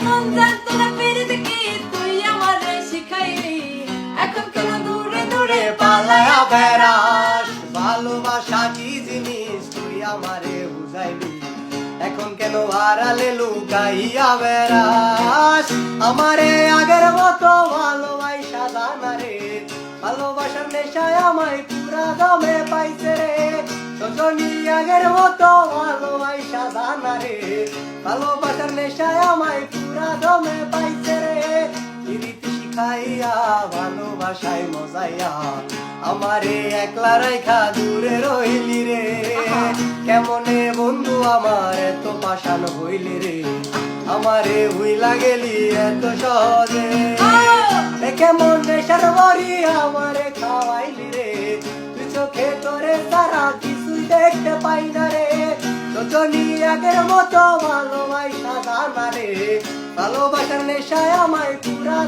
মন জানতো না পিরিত কি তুই আমারে শিখাইলি এখন কেন দূরে দূরে পালায়া বেড়াস ভালোবাসা কি জিনিস তুই আমারে বুঝাইলি এখন কেন আড়ালে লুকাইয়া বেড়াস আমারে আগের মতো ভালোবাসা জানা রে ভালোবাসার নেশায় আমায় পুরা দমে পাইছে রে সজনী আগের মতো ভালোবাসা জানা রে ভালোবাসার নেশায় আমায় পুরা দমে পাইছে রে রীতি শিখাইয়া ভালোবাসায় মজাইয়া আমারে একলা রাইখা দূরে রইলি রে কেমনে বন্ধু আমার এত পাষাণ হইলি রে আমারে হইলা গেলি এত সহজে কেমন নেশার বড়ি আমারে খাওয়াইলি রে তুই চোখে তোরে তারা কিছুই দেখতে পাই না রে সজনী আগের মতো ভালোবাসা জানা রে ভালোবাসার নেশায় আমায় পুরা